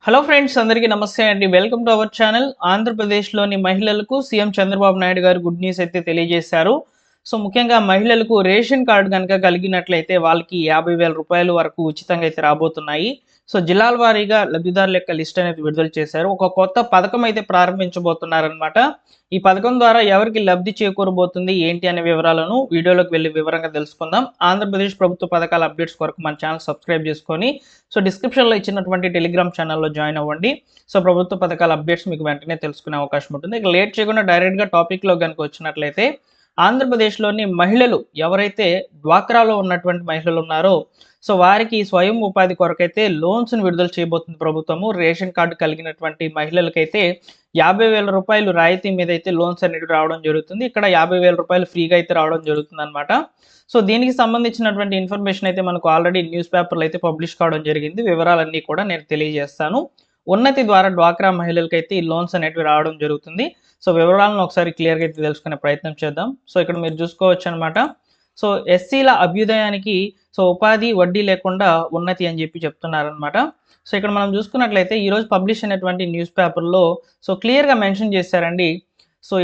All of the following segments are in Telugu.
హలో ఫ్రెండ్స్, అందరికీ నమస్తే అండి. Welcome to our channel. ఆంధ్రప్రదేశ్‌లోని మహిళలకు సీఎం చంద్రబాబు నాయుడు గారు గుడ్ న్యూస్ అయితే తెలియజేశారు. ముఖ్యంగా మహిళలకు రేషన్ కార్డ్ గనుక కలిగినట్లయితే వాళ్ళకి రూ. 50,000 వరకు ఉచితంగా అయితే రాబోతున్నాయి. జిల్లాల వారీగా లబ్ధిదారుల యొక్క లిస్ట్ అనేది విడుదల చేశారు. ఒక కొత్త పథకం అయితే ప్రారంభించబోతున్నారనమాట. ఈ పథకం ద్వారా ఎవరికి లబ్ధి చేకూరబోతుంది, ఏంటి అనే వివరాలను వీడియోలోకి వెళ్లి వివరంగా తెలుసుకుందాం. ఆంధ్రప్రదేశ్ ప్రభుత్వ పథకాల అప్డేట్స్ కొరకు మన ఛానల్ సబ్స్క్రైబ్ చేసుకొని డిస్క్రిప్షన్‌లో ఇచ్చినటువంటి టెలిగ్రామ్ ఛానల్‌లో జాయిన్ అవ్వండి. ప్రభుత్వ పథకాల అప్డేట్స్ మీకు వెంటనే తెలుసుకునే అవకాశం ఉంటుంది. ఇక లేట్ చేయకుండా డైరెక్ట్‌గా టాపిక్‌లో గనుక వచ్చినట్లయితే ఆంధ్రప్రదేశ్‌లోని మహిళలు ఎవరైతే డ్వాక్రాలో ఉన్నటువంటి మహిళలు ఉన్నారో వారికి స్వయం ఉపాధి కొరకైతే లోన్స్‌ని విడుదల చేయబోతుంది ప్రభుత్వము. రేషన్ కార్డ్ కలిగినటువంటి మహిళలకైతే రూ. 50,000 రాయితీ మీద అయితే లోన్స్ అనేవి రావడం జరుగుతుంది. ఇక్కడ రూ. 50,000 ఫ్రీగా అయితే రావడం జరుగుతుందన్నమాట. దీనికి సంబంధించినటువంటి ఇన్ఫర్మేషన్ అయితే మనకు ఆల్రెడీ న్యూస్ పేపర్‌లో అయితే పబ్లిష్ కావడం జరిగింది. వివరాలన్నీ కూడా నేను తెలియజేస్తాను. ఉన్నతి ద్వారా డ్వాక్రా మహిళలకైతే ఈ లోన్స్ అనేటివి రావడం జరుగుతుంది. వివరాలను ఒకసారి క్లియర్‌గా అయితే తెలుసుకునే ప్రయత్నం చేద్దాం. ఇక్కడ మీరు చూసుకోవచ్చనమాట. ఎస్సీల అభ్యుదయానికి ఉపాధి వడ్డీ లేకుండా ఉన్నతి అని చెప్పి చెప్తున్నారనమాట. ఇక్కడ మనం చూసుకున్నట్లయితే ఈరోజు పబ్లిష్ అయినటువంటి న్యూస్ పేపర్‌లో క్లియర్‌గా మెన్షన్ చేశారండి.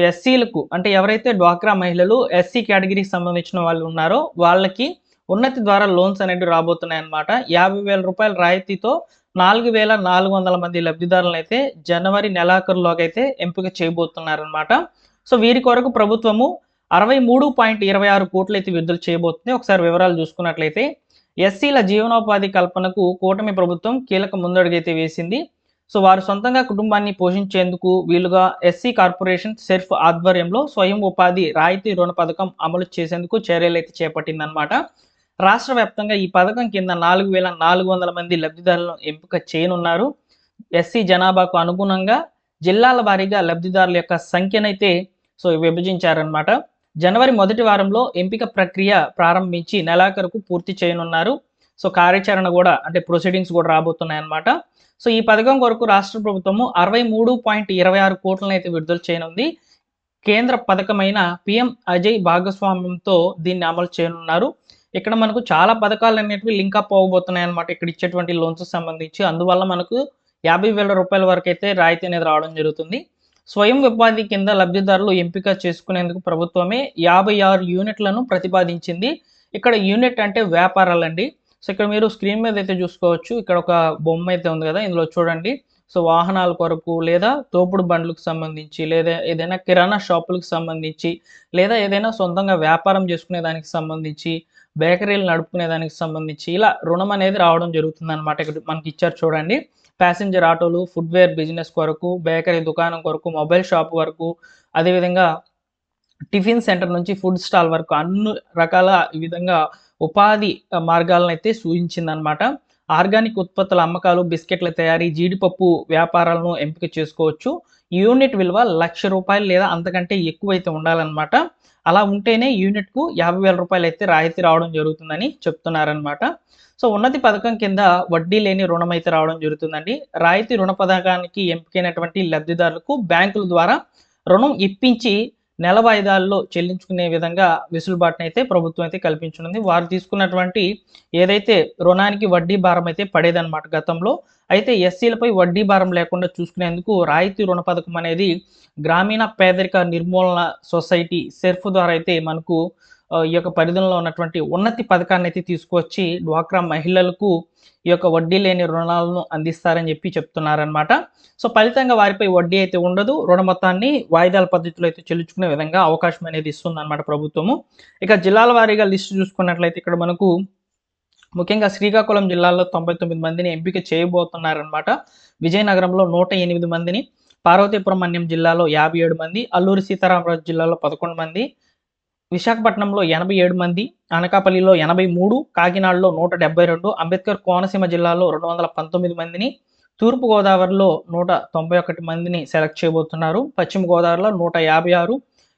ఎస్సీలకు అంటే ఎవరైతే డ్వాక్రా మహిళలు ఎస్సీ కేటగిరీకి సంబంధించిన వాళ్ళు ఉన్నారో వాళ్ళకి ఉన్నతి ద్వారా లోన్స్ అనేవి రాబోతున్నాయన్నమాట. రూ. 50,000 రాయితీతో 4,400 మంది లబ్ధిదారులను అయితే జనవరి నెలాఖరులోగా అయితే ఎంపిక చేయబోతున్నారనమాట. వీరి కొరకు ప్రభుత్వము 63.26 కోట్లు అయితే విడుదల చేయబోతుంది. ఒకసారి వివరాలు చూసుకున్నట్లయితే ఎస్సీల జీవనోపాధి కల్పనకు కూటమి ప్రభుత్వం కీలక ముందడుగైతే వేసింది. వారు సొంతంగా కుటుంబాన్ని పోషించేందుకు వీలుగా ఎస్సీ కార్పొరేషన్ సెర్ఫ్ ఆధ్వర్యంలో స్వయం ఉపాధి రాయితీ రుణ పథకం అమలు చేసేందుకు చర్యలైతే చేపట్టిందనమాట. రాష్ట్ర వ్యాప్తంగా ఈ పథకం కింద 4,400 మంది లబ్ధిదారులను ఎంపిక చేయనున్నారు. ఎస్సీ జనాభాకు అనుగుణంగా జిల్లాల వారీగా లబ్ధిదారుల యొక్క సంఖ్యనైతే విభజించారనమాట. జనవరి మొదటి వారంలో ఎంపిక ప్రక్రియ ప్రారంభించి నెలాఖరుకు పూర్తి చేయనున్నారు. కార్యాచరణ కూడా అంటే ప్రొసీడింగ్స్ కూడా రాబోతున్నాయన్నమాట. ఈ పథకం కొరకు రాష్ట్ర ప్రభుత్వము 63.26 కోట్లను అయితే విడుదల చేయనుంది. కేంద్ర పథకమైన పిఎం అజయ్ భాగస్వామ్యంతో దీన్ని అమలు చేయనున్నారు. ఇక్కడ మనకు చాలా పథకాలు అనేటివి లింకప్ అవ్వబోతున్నాయి అన్నమాట. ఇక్కడ ఇచ్చేటువంటి లోన్స్ సంబంధించి అందువల్ల మనకు రూ. 50,000 వరకు అయితే రాయితీ అనేది రావడం జరుగుతుంది. స్వయం ఉపాధి కింద లబ్ధిదారులు ఎంపిక చేసుకునేందుకు ప్రభుత్వమే 56 యూనిట్లను ప్రతిపాదించింది. ఇక్కడ యూనిట్ అంటే వ్యాపారాలండి. ఇక్కడ మీరు స్క్రీన్ మీద అయితే చూసుకోవచ్చు. ఇక్కడ ఒక బొమ్మ అయితే ఉంది కదా, ఇందులో చూడండి. వాహనాల కొరకు లేదా తోపుడు బండ్లకు సంబంధించి లేదా ఏదైనా కిరాణా షాపులకు సంబంధించి లేదా ఏదైనా సొంతంగా వ్యాపారం చేసుకునే దానికి సంబంధించి బేకరీలు నడుపుకునే దానికి సంబంధించి ఇలా రుణం అనేది రావడం జరుగుతుంది అనమాట. ఇక్కడ మనకి ఇచ్చారు చూడండి. ప్యాసింజర్ ఆటోలు, ఫుట్వేర్ బిజినెస్ కొరకు, బేకరీ దుకాణం కొరకు, మొబైల్ షాప్ వరకు, అదేవిధంగా టిఫిన్ సెంటర్ నుంచి ఫుడ్ స్టాల్ వరకు అన్ని రకాల ఈ విధంగా ఉపాధి మార్గాలను అయితే సూచించిందనమాట. ఆర్గానిక్ ఉత్పత్తుల అమ్మకాలు, బిస్కెట్ల తయారీ, జీడిపప్పు వ్యాపారాలను ఎంపిక చేసుకోవచ్చు. యూనిట్ విలువ రూ. 1,00,000 లేదా అంతకంటే ఎక్కువైతే ఉండాలన్నమాట. అలా ఉంటేనే యూనిట్కు రూ. 50,000 అయితే రాయితీ రావడం జరుగుతుందని చెప్తున్నారనమాట. ఉన్నతి పథకం కింద వడ్డీ లేని రుణం అయితే రావడం జరుగుతుందండి. రాయితీ రుణ పథకానికి ఎంపికైనటువంటి లబ్ధిదారులకు బ్యాంకుల ద్వారా రుణం ఇప్పించి నెల వాయిదాల్లో చెల్లించుకునే విధంగా వెసులుబాటును అయితే ప్రభుత్వం అయితే కల్పించనుంది. వారు తీసుకున్నటువంటి ఏదైతే రుణానికి వడ్డీ భారం అయితే పడేదన్నమాట గతంలో. అయితే ఎస్సీలపై వడ్డీ భారం లేకుండా చూసుకునేందుకు రాయితీ రుణ పథకం అనేది గ్రామీణ పేదరిక నిర్మూలన సొసైటీ సెర్ఫ్ ద్వారా అయితే మనకు ఈ యొక్క పరిధిలో ఉన్నటువంటి ఉన్నతి పథకాన్ని అయితే తీసుకొచ్చి డ్వాక్రా మహిళలకు ఈ యొక్క వడ్డీ లేని రుణాలను అందిస్తారని చెప్పి చెప్తున్నారనమాట. ఫలితంగా వారిపై వడ్డీ అయితే ఉండదు. రుణ మొత్తాన్ని వాయిదాల పద్ధతిలో అయితే చెల్లించుకునే విధంగా అవకాశం అనేది ఇస్తుందన్నమాట ప్రభుత్వము. ఇక జిల్లాల వారీగా లిస్టు చూసుకున్నట్లయితే ఇక్కడ మనకు ముఖ్యంగా శ్రీకాకుళం జిల్లాలో 99 మందిని ఎంపిక చేయబోతున్నారనమాట. విజయనగరంలో 108 మందిని, పార్వతీపురం జిల్లాలో 57 మంది, అల్లూరి సీతారామరాజు జిల్లాలో 11 మంది, విశాఖపట్నంలో 87 మంది, అనకాపల్లిలో 83, కాకినాడలో 172, అంబేద్కర్ కోనసీమ జిల్లాలో 219 మందిని, తూర్పుగోదావరిలో 191 మందిని సెలెక్ట్ చేయబోతున్నారు. పశ్చిమ గోదావరిలో 156,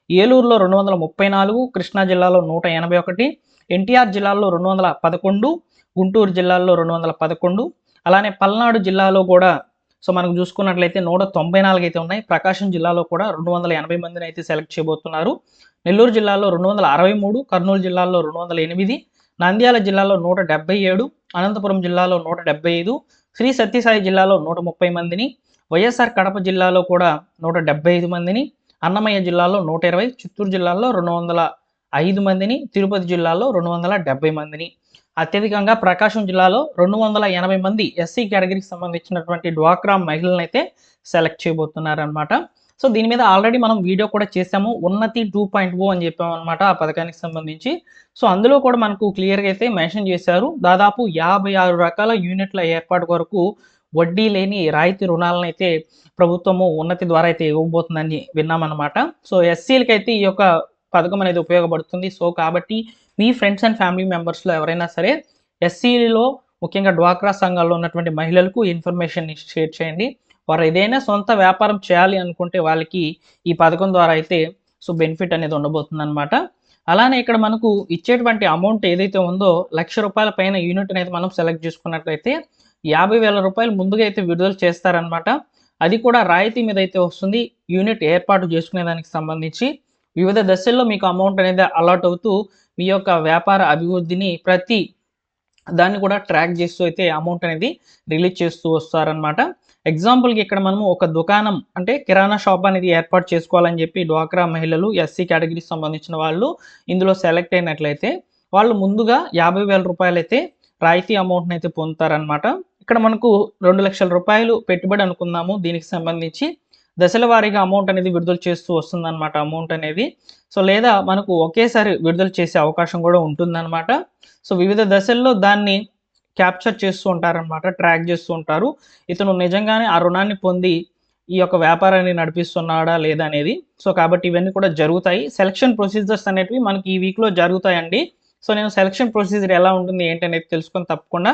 ఏలూరులో 234, కృష్ణా జిల్లాలో 181, ఎన్టీఆర్ జిల్లాలో 211, గుంటూరు జిల్లాలో 211, అలానే పల్నాడు జిల్లాలో కూడా మనకు చూసుకున్నట్లయితే 194 అయితే ఉన్నాయి. ప్రకాశం జిల్లాలో కూడా 280 మందిని అయితే సెలెక్ట్ చేయబోతున్నారు. నెల్లూరు జిల్లాలో 263, కర్నూలు జిల్లాలో 208, నంద్యాల జిల్లాలో 177, అనంతపురం జిల్లాలో 175, శ్రీ సత్యసాయి జిల్లాలో 130 మందిని, వైఎస్ఆర్ కడప జిల్లాలో కూడా 175 మందిని, అన్నమయ్య జిల్లాలో 120, చిత్తూరు జిల్లాలో 205 మందిని, తిరుపతి జిల్లాలో 270 మందిని, అత్యధికంగా ప్రకాశం జిల్లాలో 280 మంది ఎస్సీ కేటగిరీకి సంబంధించినటువంటి డ్వాక్రా మహిళలను అయితే సెలెక్ట్ చేయబోతున్నారనమాట. సో దీని మీద ఆల్రెడీ మనం వీడియో కూడా చేసాము, ఉన్నతి 2.0 అని చెప్పామన్నమాట ఆ పథకానికి సంబంధించి. సో అందులో కూడా మనకు క్లియర్గా అయితే మెన్షన్ చేశారు, దాదాపు 56 రకాల యూనిట్ల ఏర్పాటు వరకు వడ్డీ లేని రాయితీ రుణాలను అయితే ప్రభుత్వము ఉన్నతి ద్వారా అయితే ఇవ్వబోతుందని విన్నామన్నమాట. సో ఎస్సీలకి అయితే ఈ యొక్క పథకం అనేది ఉపయోగపడుతుంది. సో కాబట్టి మీ ఫ్రెండ్స్ అండ్ ఫ్యామిలీ మెంబర్స్లో ఎవరైనా సరే ఎస్సీలో ముఖ్యంగా డ్వాక్రా సంఘాల్లో ఉన్నటువంటి మహిళలకు ఇన్ఫర్మేషన్ షేర్ చేయండి. వారు ఏదైనా సొంత వ్యాపారం చేయాలి అనుకుంటే వాళ్ళకి ఈ పథకం ద్వారా అయితే సో బెనిఫిట్ అనేది ఉండబోతుంది అనమాట. అలానే ఇక్కడ మనకు ఇచ్చేటువంటి అమౌంట్ ఏదైతే ఉందో ₹1,00,000 పైన యూనిట్ అనేది మనం సెలెక్ట్ చేసుకున్నట్లయితే 50,000 రూపాయలు ముందుగా అయితే విడుదల చేస్తారనమాట. అది కూడా రాయితీ మీద అయితే వస్తుంది. యూనిట్ ఏర్పాటు చేసుకునే దానికి సంబంధించి వివిధ దశల్లో మీకు అమౌంట్ అనేది అలాట్ అవుతూ మీ యొక్క వ్యాపార అభివృద్ధిని ప్రతి దాన్ని కూడా ట్రాక్ చేస్తూ అయితే అమౌంట్ అనేది రిలీజ్ చేస్తూ వస్తారనమాట. ఎగ్జాంపుల్కి ఇక్కడ మనము ఒక దుకాణం అంటే కిరాణా షాప్ అనేది ఏర్పాటు చేసుకోవాలని చెప్పి డ్వాక్రా మహిళలు ఎస్సీ కేటగిరీకి సంబంధించిన వాళ్ళు ఇందులో సెలెక్ట్ అయినట్లయితే వాళ్ళు ముందుగా 50,000 రూపాయలు అయితే రాయితీ అమౌంట్ని అయితే పొందుతారనమాట. ఇక్కడ మనకు 2,00,000 రూపాయలు పెట్టుబడి అనుకుందాము, దీనికి సంబంధించి దశల వారీగా అమౌంట్ అనేది విడుదల చేస్తూ వస్తుందన్నమాట అమౌంట్ అనేది. సో లేదా మనకు ఒకేసారి విడుదల చేసే అవకాశం కూడా ఉంటుందన్నమాట. సో వివిధ దశల్లో దాన్ని క్యాప్చర్ చేస్తూ ఉంటారనమాట, ట్రాక్ చేస్తూ ఉంటారు. ఇతను నిజంగానే ఆ రుణాన్ని పొంది ఈ యొక్క వ్యాపారాన్ని నడిపిస్తున్నాడా లేదా అనేది. సో కాబట్టి ఇవన్నీ కూడా జరుగుతాయి. సెలక్షన్ ప్రొసీజర్స్ అనేటివి మనకి ఈ వీక్లో జరుగుతాయండి. సో నేను సెలక్షన్ ప్రొసీజర్ ఎలా ఉంటుంది ఏంటి అనేది తెలుసుకొని తప్పకుండా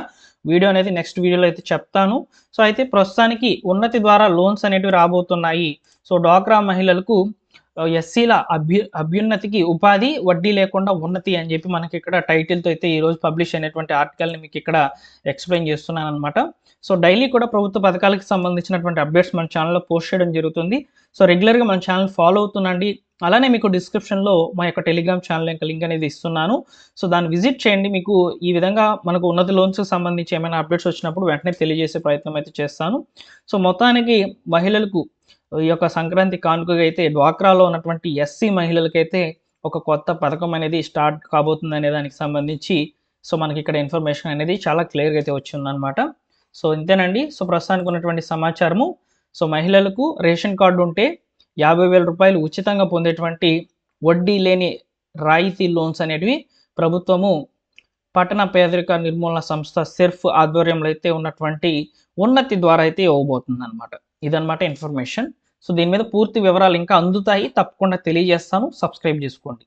వీడియో అనేది నెక్స్ట్ వీడియోలో అయితే చెప్తాను. సో అయితే ప్రస్తుతానికి ఉన్నతి ద్వారా లోన్స్ అనేటివి రాబోతున్నాయి. సో డ్వాక్రా మహిళలకు ఎస్సీల అభ్యున్నతికి ఉపాధి, వడ్డీ లేకుండా ఉన్నతి అని చెప్పి మనకి ఇక్కడ టైటిల్తో అయితే ఈరోజు పబ్లిష్ అయినటువంటి ఆర్టికల్ని మీకు ఇక్కడ ఎక్స్ప్లెయిన్ చేస్తున్నాను అనమాట. సో డైలీ కూడా ప్రభుత్వ పథకాలకు సంబంధించినటువంటి అప్డేట్స్ మన ఛానల్లో పోస్ట్ చేయడం జరుగుతుంది. సో రెగ్యులర్గా మన ఛానల్ ఫాలో అవుతుండండి. అలానే మీకు డిస్క్రిప్షన్లో మా యొక్క టెలిగ్రామ్ ఛానల్ యొక్క లింక్ అనేది ఇస్తున్నాను. సో దాన్ని విజిట్ చేయండి. మీకు ఈ విధంగా మనకు ఉన్నత లోన్స్కి సంబంధించి ఏమైనా అప్డేట్స్ వచ్చినప్పుడు వెంటనే తెలియజేసే ప్రయత్నం అయితే చేస్తాను. సో మొత్తానికి మహిళలకు ఈ యొక్క సంక్రాంతి కానుకగా అయితే డ్వాక్రాలో ఉన్నటువంటి ఎస్సీ మహిళలకైతే ఒక కొత్త పథకం అనేది స్టార్ట్ కాబోతుంది అనే దానికి సంబంధించి సో మనకి ఇక్కడ ఇన్ఫర్మేషన్ అనేది చాలా క్లియర్గా అయితే వచ్చిందనమాట. సో ఇంతేనండి. సో ప్రస్తుతానికి ఉన్నటువంటి సమాచారము. సో మహిళలకు రేషన్ కార్డు ఉంటే 50,000 రూపాయలు ఉచితంగా పొందేటువంటి వడ్డీ లేని రాయితీ లోన్స్ అనేటివి ప్రభుత్వము పట్టణ పేదరిక నిర్మూలన సంస్థ సెర్ఫ్ ఆధ్వర్యంలో అయితే ఉన్నటువంటి ఉన్నతి ద్వారా అయితే ఇవ్వబోతుంది అనమాట. ఇదనమాట ఇన్ఫర్మేషన్. సో దీని మీద పూర్తి వివరాలు ఇంకా అందుతాయి, తప్పకుండా తెలియజేస్తాను. సబ్స్క్రైబ్ చేసుకోండి.